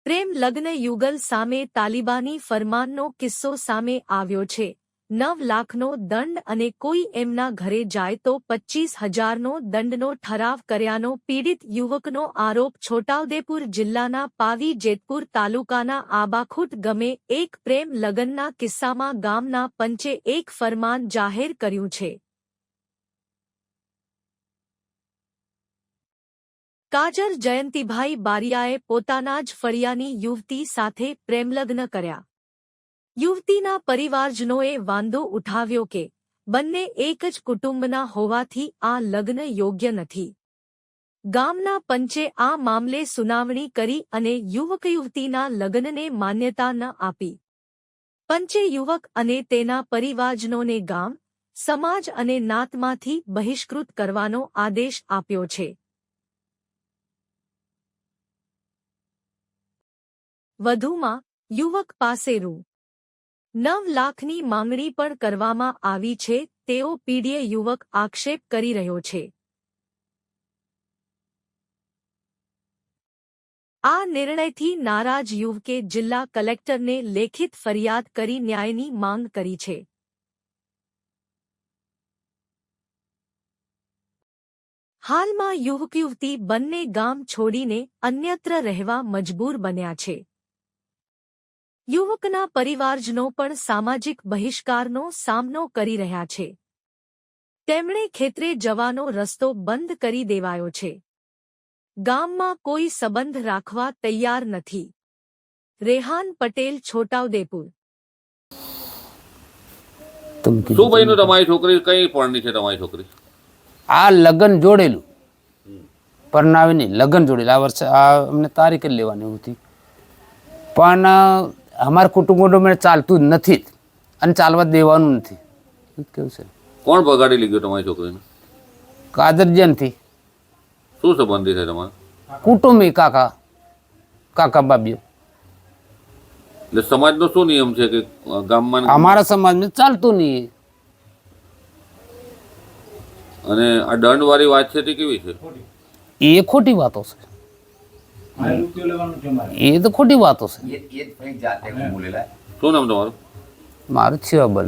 પ્રેમ લગ્ન યુગલ સામે તાલિબાની ફરમાનનો કિસ્સો સામે આવ્યો છે। 9 લાખનો દંડ અને કોઈ એમના ઘરે જાય તો 25,000નો દંડનો ઠરાવ કર્યાનો પીડિત યુવકનો આરોપ। છોટાઉદેપુર જિલ્લાના પાવી જેતપુર તાલુકાના આબાખુટ ગામે એક પ્રેમ લગ્નના કિસ્સામાં ગામના પંચે એક ફરમાન જાહેર કર્યું છે। કાજર જયંતિભાઈ બારિયાએ પોતાના જ ફળિયાની યુવતી સાથે પ્રેમલગ્ન કર્યા। યુવતીના પરિવારજનોએ વાંધો ઉઠાવ્યો કે બંને એક જ કુટુંબના હોવાથી આ લગ્ન યોગ્ય નથી। ગામના પંચે આ મામલે સુનાવણી કરી અને યુવક-યુવતીના લગ્નને માન્યતા ન આપી। પંચે યુવક અને તેના પરિવારજનોને ગામ, સમાજ અને નાતમાંથી બહિષ્કૃત કરવાનો આદેશ આપ્યો છે। વધુમાં યુવક પાસે રૂ.9 લાખની માંગણી પણ કરવામાં આવી છે, તેવો પીડિત યુવક આક્ષેપ કરી રહ્યો છે। આ નિર્ણયથી નારાજ યુવકે જિલ્લા કલેક્ટરને લેખિત ફરિયાદ કરી ન્યાયની માંગ કરી છે। હાલમાં યુવક-યુવતી બંને ગામ છોડીને અન્યત્ર રહેવા મજબૂર બન્યા છે। યુવકના પરિવારજનો પણ સામાજિક બહિષ્કારનો સામનો કરી રહ્યા છે। તેમણે ખેતરે જવાનો રસ્તો બંધ કરી દેવાયો છે। ગામમાં કોઈ સંબંધ રાખવા તૈયાર નથી। રેહાન પટેલ, છોટાઉદેપુર। શું બન્યું તમારી છોકરી? કઈ પરણી છે તમારી છોકરી? આ લગ્ન જોડેલું, પરણાવી નહીં, લગ્ન જોડેલું। આ વર્ષે આ અમને તારીખ જ લેવાની હતી, પણ અમારા કુટુંબમાં ચાલતું જ નથી અને ચાલવા દેવાનું નથી। કેવું છે? કોણ બગાડી લીધું તમારી છોકરીને? કાદરજનથી। શું સંબંધી છે તમારે? કુટુંબી, કાકા બાબીઓ। એટલે સમાજનો શું નિયમ છે કે ગામમાં અમારા સમાજમાં ચાલતું નહીં। અને આ દંડ વાળી વાત છે તે કેવી છે? એ ખોટી વાતો છે, એ તો ખોટી વાતો છે। શું નામ તમારું? મારું છે બલ।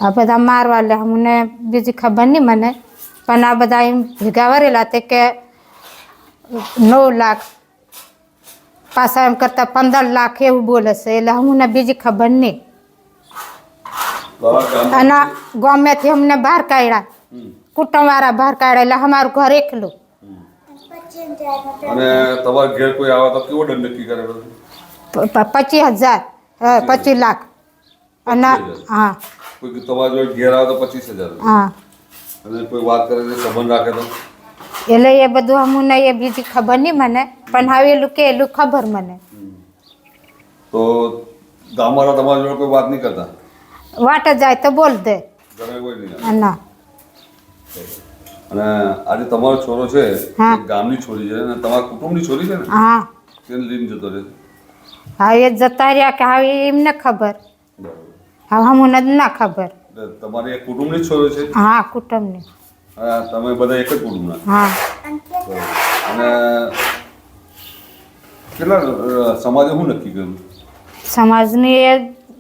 આ બધા મારવા લે, મને બીજી ખબર નહીં મને, પણ આ બધા એમ ભેગા વરેલા તે કે 9 લાખ પાછા એમ કરતા 15 લાખ એવું બોલે છે, એટલે અમને બીજી ખબર નહીં। અને ગામેથી અમને બહાર કાઢ્યા, કુટુંબવાળા બહાર કાઢ્યા, એટલે અમારું ઘર એકલું। અને તમારા ઘેર કોઈ આવે તો કેવો દંડ નક્કી કરેલો? 25,000, 25 લાખ। અને હા, કોઈ તમારા જોડે ઘેર આવે તો 25,000? હા। અને કોઈ વાત કરે તો સંબંધ રાખે તો? એટલે એ બધું અમને એ બીજી ખબર નહીં મને, પણ હવે એલું કે એલું ખબર મને। તો ગામવાળા તમારા જોડે કોઈ વાત નહીં કરતા? વાટ જાય તો બોલ દે, ઘરે કોઈ નહીં? ના। અને આજે તમારો છોરો છે, હા। એ ગામની છોરી છે અને તમારા કુટુંબની છોરી છે ને? હા, તેને લઈને જતો રહે? હા, એ જતા રહ્યા કે હવે એમને ખબર, હવે અમને ના ખબર। એટલે તમારી એક કુટુંબની જ છોરી છે? હા, કુટુંબની। હા, તમે બધા એક જ કુટુંબના? હા। અને કેટલા સમાજે શું નક્કી કર્યું? સમાજની એ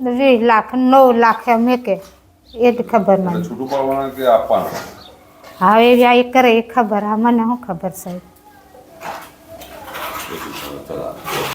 20 લાખ 9 લાખ એમ કે એ જ ખબર મને। છૂટું પાડવાના કે આપવાના? હવે એ કરે એ ખબર, આ મને શું ખબર સાહેબ।